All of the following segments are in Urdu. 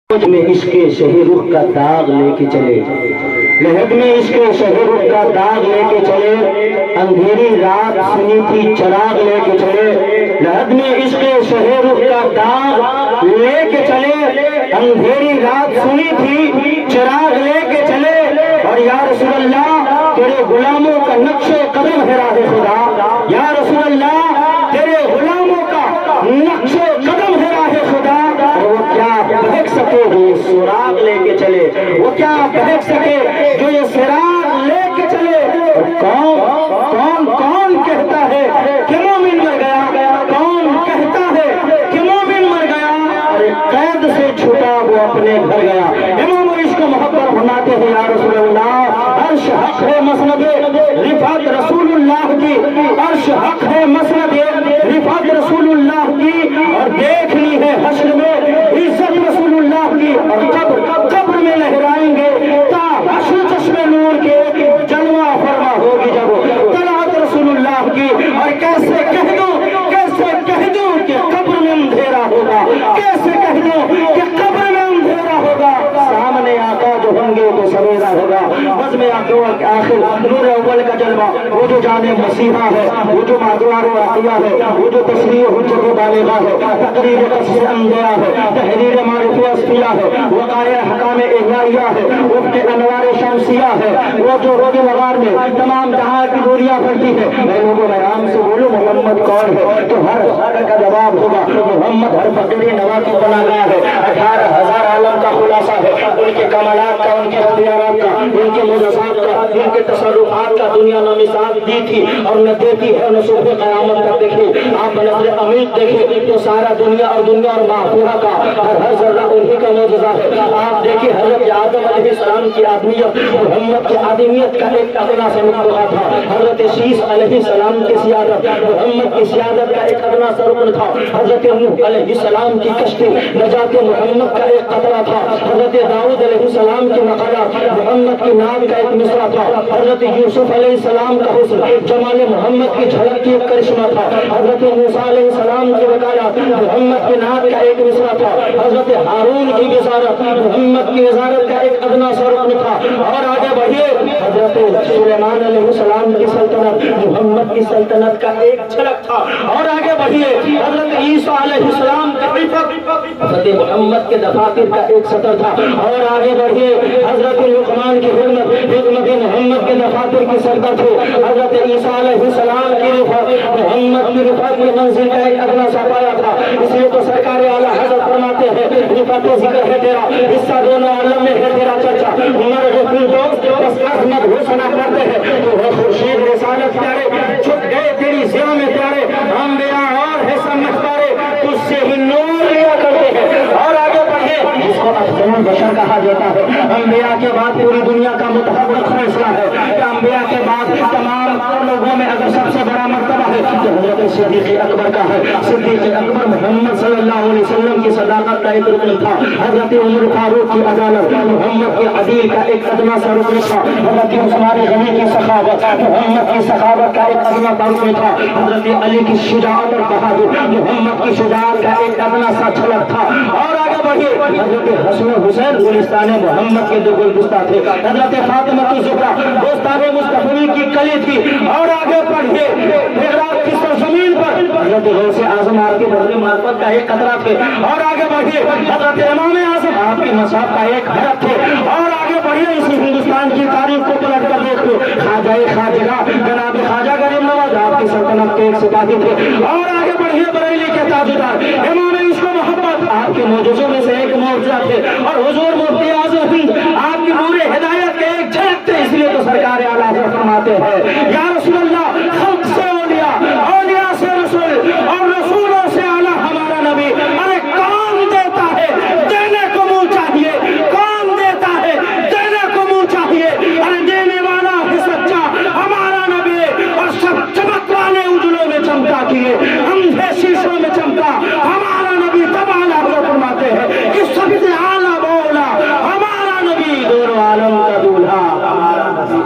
میں عشق شہی رخ کا داغ لے کے چلے، لہد میں عشق شہی رخ کا داغ لے کے چلے، اندھیری رات سنی تھی چراغ لے کے چلے، لہد میں عشق شہی رخ کا داغ لے کے چلے، اندھیری رات سنی تھی چراغ لے کے چلے، اور یا رسول اللہ تیرے غلاموں کا نقش قدم ہے راہ خدا، یا رسول اللہ تیرے غلاموں کا نقش قدم ہے راہ خدا، وہ کیا بہک سکے جو یہ سراغ لے کے چلے، وہ کیا بہک سکے جو یہ سراغ لے کے چلے، اور کون کہتا ہے کہ مومن مر گیا، کون کہتا ہے کہ مومن مر گیا، اور قید سے چھوٹا وہ اپنے گھر گیا۔ امام عشق محبت فرماتے ہیں یا رسول اللہ عرش حق ہے مسند رفعت رسول اللہ کی، عرش حق ہے مسند رفعت رسول اللہ کی، اور دیکھنی ہے حشر میں عزت رسول اللہ کی، اور قبر میں لہرائیں گے تا حشر چشم نور کے، جلوہ فرما ہوگی جب طلعت رسول اللہ کی، اور کیسے کہہ دوں کہ قبر میں اندھیرا ہوگا، کیسے کہہ دوں کہ قبر میں اندھیرا ہوگا، سامنے آقا جو ہوں گے تو سویرا ہوگا، بزم آخر نور اول کا جلوہ، وہ جو جان مسیحا ہے، وہ جو معدوار و عطیہ ہے، وہ جو تصریح حجت و بالغہ ہے، تقریر قصر انبیاء ہے، تحریر معرفی اصفیہ ہے، وقائع حکام احیائیہ ہے، وفق انوار شمسیہ ہے، وہ جو روز وغار میں تمام جہاں کی دوریاں پڑتی ہے۔ میں لوگوں میں عام سے بولوں محمد کون ہے تو ہر کا جواب ہوگا محمد ہر فقیر نوا کی بنا گیا ہے، 18,000 عالم کا خلاصہ ہے، ان کے کمالات کا، ان کے اختیارات کا، ان کے معجزات کا، ان کے تصرفات کا دنیا نہ مثال دی تھی اور نہ دیتی ہے، نہ صبح قیامت تک دیکھی۔ آپ بنظر امید دیکھیں تو سارا دنیا اور معفورہ کا ہر ذرہ انہی کا معجزہ ہے۔ آپ دیکھیں حضرت آدم علیہ السلام کی آدمیت محمد کی آدمیت کا ایک ادنا سا نقطہ تھا، حضرت شیس علیہ السلام کی سیادت محمد کی سیادت کا ایک ادنا سا رکن تھا، حضرت نوح علیہ السلام کی کشتی نجات محمد کا ایک قطرہ تھا، حضرت داؤد علیہ السلام کی مقالات محمد کی نام کا ایک مصرع تھا، حضرت یوسف علیہ السلام کا حسن جمال محمد کی جھلک کی ایک کرشمہ تھا، حضرت موسیٰ علیہ السلام کی وکالات محمد کی نام کا ایک مصرع تھا، حضرت ہارون کی وزارت محمد کی وزارت کا ایک ادنا سا رکن تھا، اور آگے بڑھیے حضرت سلیمان علیہ السلام کی سلطنت محمد کی سلطنت کا ایک جھلک تھا، اور آگے بڑھیے حضرت عیسیٰ علیہ السلام کا حضرت محمد کے دفاتر کا ایک سطر تھا، اور آگے بڑھیے حضرت لقمان کی حکمت محمد کے دفاتر کی سرکت تھی، حضرت عیسیٰ علیہ السلام کی محمد کی رفعت کی منزل کا ایک ادنا سا پایا تھا، اس لیے تو سرکار اعلیٰ حضرت فرماتے ہیں رفعت ذکر ہے تیرا، حصہ دونوں عالم میں ہے تیرا چرچا، عمر غفور دوست بس احمد حسنا کرتے ہیں تو ہے خورشید رسالت پیارے، چھٹ گئے تیری ضیاء میں پیارے، انبیاء اور ہے سب مختارے، تجھ سے ہی نور لیا کرتے ہیں، اور آگے بڑھے جس کو افضل بشر کہا جاتا ہے، انبیاء کے بعد پوری دنیا کا متحرک فیصلہ ہے کہ انبیاء کے بعد تمام لوگوں میں اگر سب سے بڑا مرتبہ ہے تو حضرت صدیق اکبر کا ہے، صدیق اکبر محمد صلی اللہ علیہ وسلم کی صداقت کا ایک رکن تھا، حضرت عمر فاروق کی عدالت محمد کے عدل کا ایک ادنا سا رکن تھا، حضرت عثمان غنی کی سخاوت محمد کی سخاوت کا ایک ادنا سا رکن تھا، حضرت علی کی شجاعت اور بہادر محمد کی شجاعت کا ایک ادنا سا جھلک تھا، اور آگے بڑھیے حضرت حسن حسین گلستان محمد کے دو گلدستہ تھے، حضرت فاطمہ الزہرا دوستان مصطفی کی کلی تھی، اور آگے بڑھیے عراق کی سرزمین پر حضرت غوث اعظم آپ کی بحر معرفت کا ایک قطرہ تھے، اور آگے بڑھیے حضرت امام اعظم آپ کی مصحف کا ایک حرف تھے، اور آگے بڑھیے اسی ہندوستان کی تاریخ کو پلٹ کر دیکھ لو، خواجہ خواجہ جناب خواجہ غریب نواز آپ کی سلطنت کے ایک سپاہی تھے، اور آگے بڑھیے بریلی کے تاجدار امام عشق و محبت آپ کے معجزوں میں سے ایک معجزہ تھے، اور حضور مفتی اعظم ہند آپ کی نور ہدایت کے ایک جھلک تھے، اس لیے تو سرکار اعلیٰ حضرت فرماتے ہیں یا رسول اللہ خلق سے اولیاء، اولیاء سے رسول، اور رسولوں سے اعلیٰ ہمارا نبی، ارے کون دیتا ہے دینے کو منہ چاہیے، کون دیتا ہے دینے کو منہ چاہیے، ارے دینے والا ہے سچا ہمارا نبی، اور سب چمک والے اجلوں میں چمکا کیے اندھے شیشوں میں چمکا ہمارا نبی، تب اعلیٰ حضرت فرماتے ہیں کہ سب سے اعلیٰ مولا ہمارا نبی، دونوں عالم کا دولہا ہمارا نبی۔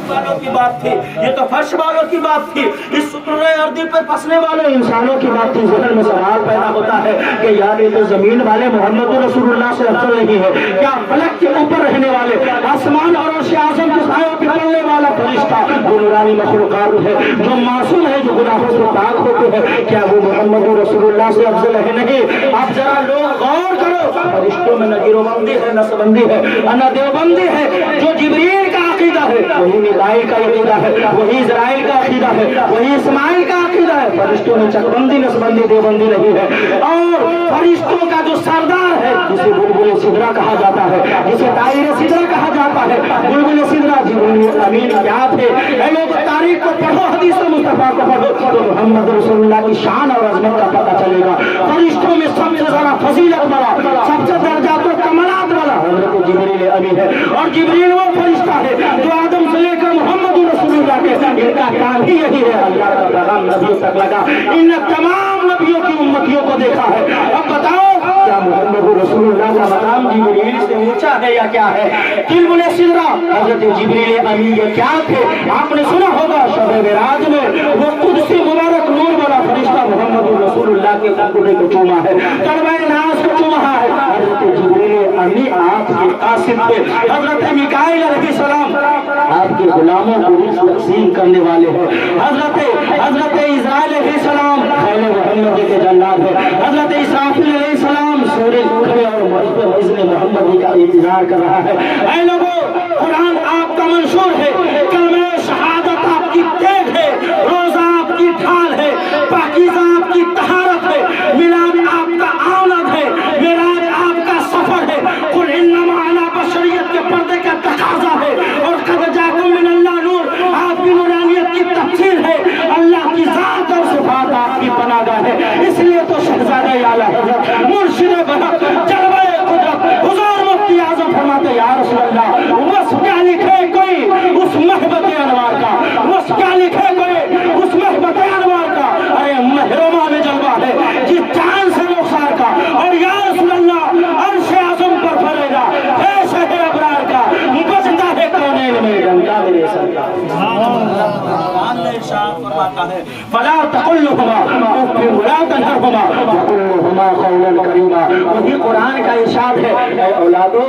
والوں کی بات تھی، یہ تو فرش والوں کی بات تھی، اس سترہ اردی پر پسنے والے انسانوں کی بات تھی، ذہن میں سوال پیدا ہوتا ہے کہ یار یہ تو زمین والے محمد رسول اللہ سے نہیں ہے؟ کیا فلک کے اوپر رہنے والے آسمان اور عرش اعظم کے سایوں پہ پڑنے والا فرشتہ وہ نورانی مخلوقات ہے جو معصوم ہے جو گناہوں سے پاک ہوتے ہیں، کیا وہ محمد رسول اللہ سے افضل ہے؟ نہیں۔ اب ذرا لوگ غور کرو، فرشتوں میں نہ گروبندی ہے، نہ سبندی ہے، نہ دیوبندی ہے۔ جو جبریل کا عقیدہ ہے وہی میکائیل کا عقیدہ ہے، وہی اسرائیل کا عقیدہ ہے، وہی اسماعیل کا عقیدہ ہے۔ فرشتوں میں چکبندی نسبندی دیوبندی نہیں ہے۔ اور فرشتوں کا جو سردار ہے جسے بلبل سدرا کہا جاتا ہے، جسے طائر سدرا کہا جاتا ہے، بلبل سدرا جبریل امین کیا تھے؟ اے لوگ تاریخ کو پڑھو، حدیث مصطفیٰ کو پڑھو تو محمد رسول اللہ کی شان اور عظمت کا پتہ چلے گا۔ فرشتوں میں سب سے زیادہ فضیلت والا، سب سے درجات و کمالات والا حضرت جبریل امین ہے۔ اور جبریل وہ فرشتہ ہے جو آدم سے لے کر محمد رسول اللہ کے ان کا کام ہی یہی ہے اللہ کا پیغام نبیوں تک لگا۔ ان نے تمام نبیوں کی امتیوں کو دیکھا ہے۔ اب بتاؤ کیا محمد رسول اللہ کا مقام جبریل سے اونچا ہے یا کیا ہے؟ بلبل سدرا حضرت جبریل امین یہ کیا تھے؟ آپ نے سنا ہوگا شب معراج میں وہ قدسی مبارک نور والا فرشتہ محمد رسول اللہ کے قدمے کو چوما ہے، کعبہ ناز کو چوما ہے۔ حضرت جبریل امین آپ کے قاصد پہ حضرت میکائیل علیہ السلام آپ کے غلاموں کو رزق تقسیم کرنے والے ہیں۔ حضرت اسرائیل علیہ السلام خیل محمد کے جلاد ہے۔ حضرت اسرافیل علیہ السلام سورج کھڑے اور اذن محمد کا انتظار کر رہا ہے۔ اے لوگوں، قرآن آپ کا منشور ہے، کلمہ شہادت آپ کی تیغ ہے، روزہ آپ کی ڈھال ہے، پاکیزہ آپ کی طہارت ہے، میلاد آپ کا آمد ہے، معراج آپ کا سفر ہے، قل انما انا بشریت کے پردے کا تقاضا ہے، اور قد جاکم من اللہ نور آپ کی نورانیت کی تفسیر ہے، اللہ کی ذات اور صفات آپ کی پناہ گاہ ہے۔ اس لیے تو شہزادہ اعلیٰ حضرت مرشد برحق جلوہ قدرت حضور مفتی اعظم فرماتے یا رسول اللہ وصف کیا لکھے کوئی اس محبت انوار کا، وصف کیا لکھے کوئی اس محبت انوار کا؟ ارے محرمہ میں جلوہ ہے جس چاند سے رخسار کا، اور یا رسول اللہ عرش اعظم پر پھرے گا ہے شہ ابرار کا، بجتا ہے کونین میں ڈنکا میرے سر کا۔ فرماتا ہے فلا تقل لهما اف ولا تنهرهما وقل لهما قولا کریما۔ وہی قرآن کا ارشاد ہے اے اولادو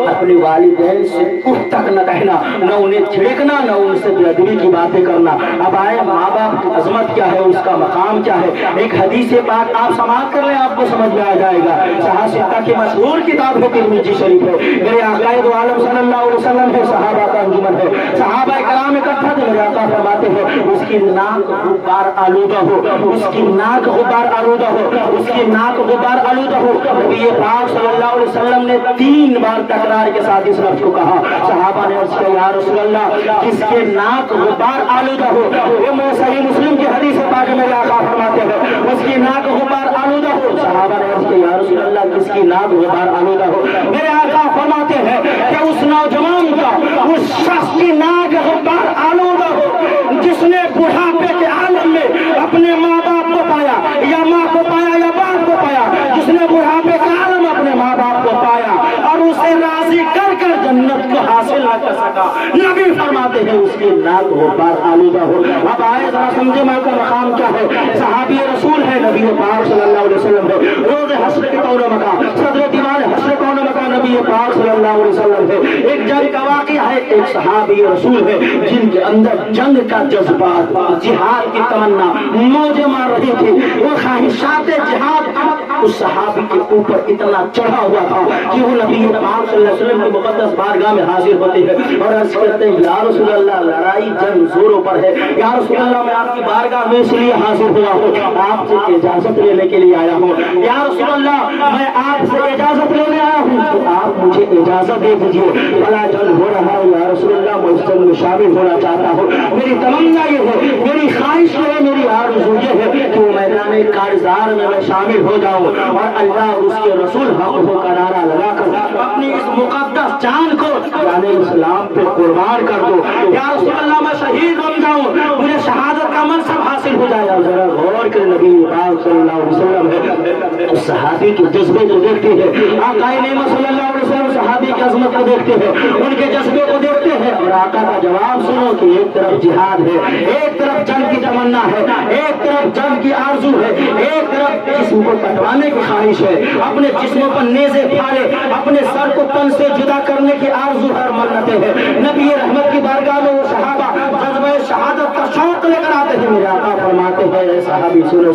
اپنے والدین سے اف تک نہ کہنا، نہ انہیں چھڑکنا، نہ ان سے بے ادبی کی باتیں کرنا۔ اب آئے ماں باپ کی عظمت کیا ہے، اس کا مقام کیا ہے۔ ایک حدیث پاک آپ سماعت کر لیں، آپ کو سمجھ میں آ جائے گا۔ صحابہ ستہ کی مشہور کتاب ہے ترمذی شریف ہے، میرے آقا دو عالم صلی اللہ علیہ وسلم ہے، صحابہ کا انجمن ہے، صحابہ کرام اکٹھا تھے، میرے آقا فرماتے ہیں اس کی ناک غبار آلودہ ہو، اس کی ناک غبار آلودہ ہو، اس کی ناک غبار آلودہ ہو۔ نبی پاک صلی اللہ علیہ وسلم نے 3 بار تکرار کے ساتھ اس لفظ کو کہا۔ صحابہ نے عرض کیا یا رسول اللہ جس کے ناک غبار آلودہ ہو، یہ صحیح مسلم کی حدیث پاک میرے آقا فرماتے ہیں اس کی ناک غبار آلودہ ہو۔ صحابہ نے عرض کیا یا رسول اللہ کس کی ناک غبار آلودہ ہو؟ میرے آقا فرماتے ہیں کہ اس نوجوان کا، اس شخص کی ناک غبار آلودہ ہو جس نے بڑھاپے کے عالم میں اپنے ماں باپ کو پایا، یا ماں کو پایا یا باپ کو پایا، جس نے بڑھاپے کے عالم اپنے ماں باپ کو پایا اور اسے راضی کر کر جنت کو حاصل نہ کر سکا، نبی فرماتے ہیں اس کی ناک غبار آلودہ ہو۔ اب آئے ذرا سمجھے ماں کا مقام کیا ہے۔ صحابی رسول ہے، نبی پاک صلی اللہ علیہ وسلم ہے، روز حشر کے کون مقام، صدر دیوان حشر کون مقام نبی پاک صلی اللہ علیہ وسلم ہے۔ ایک جنگ کا واقعہ ہے، ایک صحابی رسول ہے جن کے اندر جنگ کا جذبات، جہاد کی تمنا موجیں مار رہی تھی، وہ خواہشات جہاد اس صحابی کے اوپر اتنا چڑھا ہوا تھا کہ وہ نبی پاک صلی اللہ علیہ وسلم کی مقدس بارگاہ میں حاضر ہوتے ہیں اور عرض کرتے ہیں یا رسول اللہ لڑائی جنگ زوروں پر ہے، یا رسول اللہ میں آپ کی بارگاہ میں اس لیے حاضر ہوا ہوں، آپ سے اجازت لینے کے لیے آیا ہوں، یا رسول اللہ میں آپ سے اجازت لینے آیا ہوں تو آپ مجھے اجازت دے دیجیے، بڑا جنگ ہو رہا ہے یا رسول اللہ میں اس جنگ میں شامل ہونا چاہتا ہوں، میری تمنا یہ ہے، میری خواہش یہ ہے، میری آرزو یہ ہے کہ وہ میدان کارزار میں میں شامل ہو جاؤں اور اللہ اور اس کے رسول حق ہو کا نعرہ لگا کر اپنی اس مقدس جان کو یعنی اسلام پہ قربان کر دو، یا رسول اللہ میں شہید بن جاؤں، مجھے شہادت کا منصب حاصل ہو جائے۔ اور ذرا غور کر نبی پاک صلی اللہ علیہ وسلم ہے اس صحابی کے جذبے کو دیکھتے ہیں، آقا نعمت صلی اللہ علیہ وسلم صحابی کی عظمت کو دیکھتے ہیں، ان کے جذبے کو دیکھتے ہیں اور آقا کا جواب سنو کہ ایک طرف جہاد ہے، ایک طرف جنگ کی تمنا ہے، ایک طرف جنگ کی آرزو ہے، ایک طرف جسم کو کٹوانے کی خواہش ہے، اپنے جسموں پر نیزے پھاڑے، اپنے سر کو تن سے جدا کرنے کی آرزو ہے اور منتیں ہے۔ نبی رحمت کی بارگاہ میں وہ صحابہ جذبہ شہادت کا شوق لے کر آتے ہیں، میرے آقا فرماتے ہیں اے صحابی سنو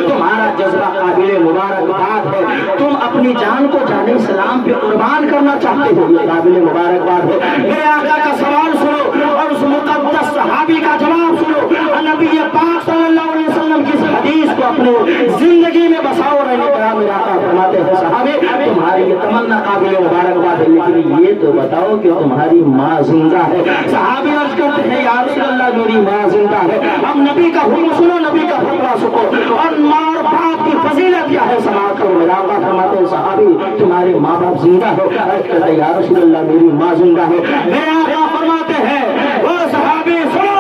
تمہارا جذبہ قابل مبارکباد ہے، تم اپنی جان کو جان اسلام پہ قربان کرنا چاہتے ہو، یہ قابل مبارکباد ہے۔ میرے آقا کا سوال سنو اور اس مقدس صحابی کا جواب سنو۔ نبی پاک صلی اللہ علیہ وسلم کی اس حدیث کو اپنے زندگی میں بساؤ رہنے کا میرے آقا فرماتے ہیں صحابی تمہاری یہ تمنا قابل مبارکباد ہے، لیکن یہ تو بتاؤ کہ تمہاری ماں زندہ ہے۔ صحابی عرض کرتے ہیں یا رسول اللہ میری ماں زندہ ہے۔ اب نبی کا حکم سنو، نبی کا فتویٰ سنو اور ماں اور باپ کی فضیلت کیا ہے سماعت کرو۔ میرے آقا فرماتے ہیں صحابی تمہارے ماں باپ زندہ ہے؟ عرض کرتے ہیں یا رسول اللہ میری ماں زندہ ہے۔ میرے آقا فرماتے ہیں وہ صحابی سنو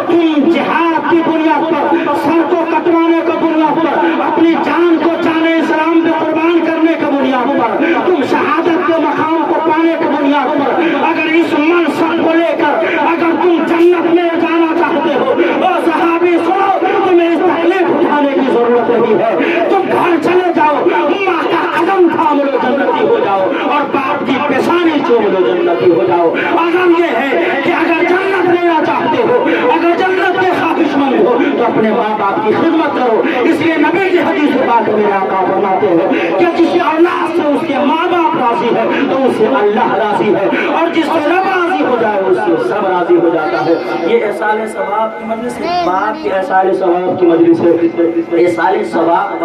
تم جہاد کی بنیاد پر، سر کو کٹوانے کی بنیاد پر، اپنی جان کو جان اسلام پہ قربان کرنے کی بنیاد پر، تم شہادت کے مقام کو پانے کی بنیاد پر اگر اس منصب کو لے کر اگر تم جنت میں جانا چاہتے ہو، وہ صحابی سنو تمہیں اس تکلیف اٹھانے کی ضرورت نہیں ہے، تم گھر چلے جاؤ، ماں کا قدم تھام لو جنتی ہو جاؤ اور باپ کی پیشانی چوم لو جنتی ہو جاؤ۔ عزم یہ ہے کہ اگر جنت لینا چاہتے ہو، اگر جنت کے خواہش مند ہو تو اپنے ماں باپ کی خدمت کرو۔ اس لیے نبی کی حدیث پاک میرے آقا فرماتے ہیں کہ جس اولاد سے اس کے ماں باپ راضی ہے تو اس سے اللہ راضی ہے، اور جس سے رب راضی ہو جائے اس سے سب راضی ہو جاتا ہے۔ یہ احسال ثواب کی مجلس ہے، باپ کے احسال ثواب کی مجلس ہے۔ احسال ثواب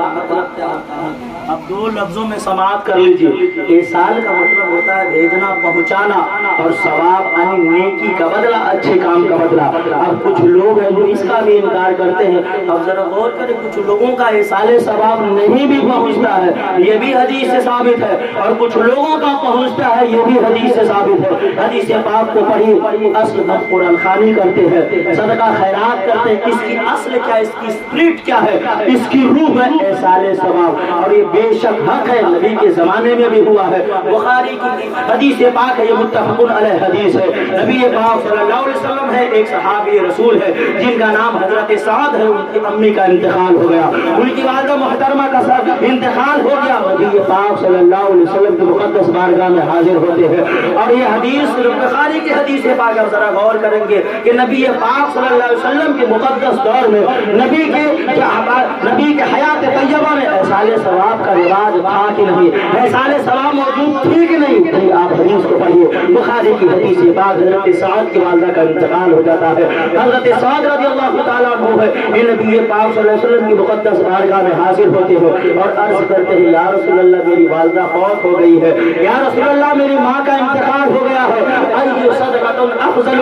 اب دو لفظوں میں سماعت کر لیجیے۔ احسال کا مطلب ہوتا ہے بھیجنا، پہنچانا، اور ثواب یعنی نیکی کا بدلہ، اچھے کام کا بدلہ۔ اب کچھ لوگ ہیں جو اس کا بھی انکار کرتے ہیں۔ اب ذرا غور کریں، کچھ لوگوں کا احسال ثواب نہیں بھی پہنچتا ہے، یہ بھی حدیث سے ثابت ہے، اور کچھ لوگوں کا پہنچتا ہے، یہ بھی حدیث سے ثابت ہے۔ حدیث پاک کو پڑھی، اصل قرآن خوانی کرتے ہیں، صدقہ خیرات کرتے ہیں، اس کی اصل کیا ہے، اس کی اسپرٹ کیا ہے، اس کی روح ہے احسال ثواب، اور یہ بے شک حق ہے، نبی کے زمانے میں بھی ہوا ہے۔ بخاری کی حدیث پاک ہے، یہ متفق علیہ حدیث ہے۔ نبی پاک صلی اللہ علیہ وسلم ہے، ایک صحابی رسول ہے جن کا نام حضرت سعد ہے، ان کی امی کا انتقال ہو گیا، ان کی والدہ محترمہ کا انتقال ہو گیا۔ نبی پاک صلی اللہ علیہ وسلم کی مقدس بارگاہ میں حاضر ہوتے ہیں، اور یہ حدیث بخاری کی حدیث پاک آپ ذرا غور کریں گے کہ نبی پاک صلی اللہ علیہ وسلم کے مقدس دور میں نبی کے حیات طیبہ میں احسال ثواب کا رواج تھا کہ نہیں، احسال ثواب موجود تھی کہ نہیں؟ آپ حدیث کو پڑھیے، بخاری کی حدیث بعد حضرت سعد کی والدہ کا انتقال ہو جاتا ہے۔ حضرت سعد رضی اللہ تعالیٰ عنہ ہے، یہ نبی پاک صلی اللہ علیہ وسلم کی مقدس بارگاہ میں حاضر ہوتے ہیں اور عرض کرتے ہیں یا رسول اللہ میری والدہ فوت ہو گئی ہے، یا رسول اللہ میری ماں کا انتقال ہو گیا ہے، ای صدقۃ افضل۔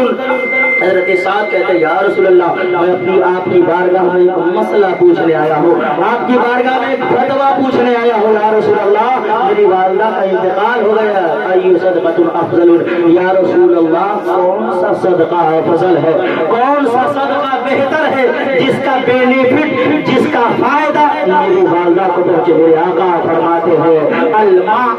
حضرت سعد کہتے ہیں یا رسول اللہ میں اپنی آپ کی بارگاہ میں ایک مسئلہ پوچھنے آیا ہوں، آپ کی بارگاہ میں ایک فتویٰ پوچھنے آیا ہوں، یا رسول اللہ میری والدہ کا انتقال ہو گیا، ای صدقۃ افضل، یا رسول اللہ کون سا صدقہ افضل ہے، کون سا صدقہ بہتر ہے جس کا بینیفٹ، جس کا فائدہ میری والدہ کو پہنچے؟ میرے آقا فرماتے ہیں الماء،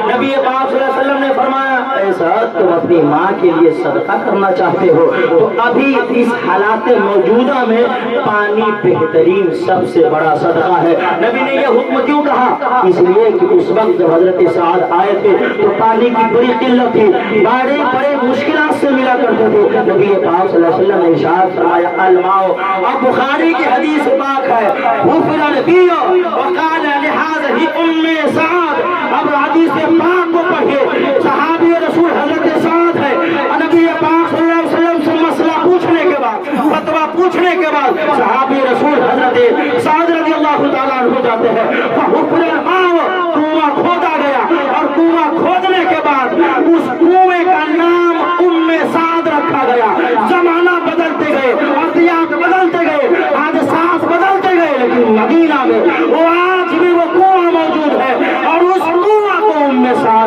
نبی پاک صلی اللہ علیہ وسلم نے فرمایا ایسا تم اپنی ماں کے لیے صدقہ کرنا چاہتے ہو تو ابھی اس حالات موجودہ میں پانی بہترین سب سے بڑا صدقہ ہے۔ نبی نے یہ حکم کیوں کہا؟ اس لیے کہ اس وقت جب حضرت سعد آئے تھے تو پانی کی بڑی قلت تھی، بڑے بڑے مشکلات سے ملا کرتے تھے۔ نبی پاک صلی اللہ علیہ وسلم نے ارشاد فرمایا الماء، اب بخاری کی حدیث پاک ہے غفر النبی وقال لهذه ام سعد، اب حدیث پاک کو پڑھیے، صحابی رسول حضرت سعد ہے، نبی پاک صلی اللہ علیہ وسلم سے مسئلہ پوچھنے کے بعد، فتویٰ پوچھنے کے بعد صحابی رسول حضرت سعد رضی اللہ تعالیٰ عنہ جاتے ہیں، فحفر الماء، کنواں کھودا گیا، اور کنواں کھودنے کے بعد اس کنویں کا نام ام سعد رکھا گیا۔ زمانہ بدلتے گئے، ارضیات بدلتے گئے، حادثات بدلتے گئے، لیکن مدینہ میں وہ آج بھی وہ کنواں موجود ہے، اور اس کنواں کو ام سعد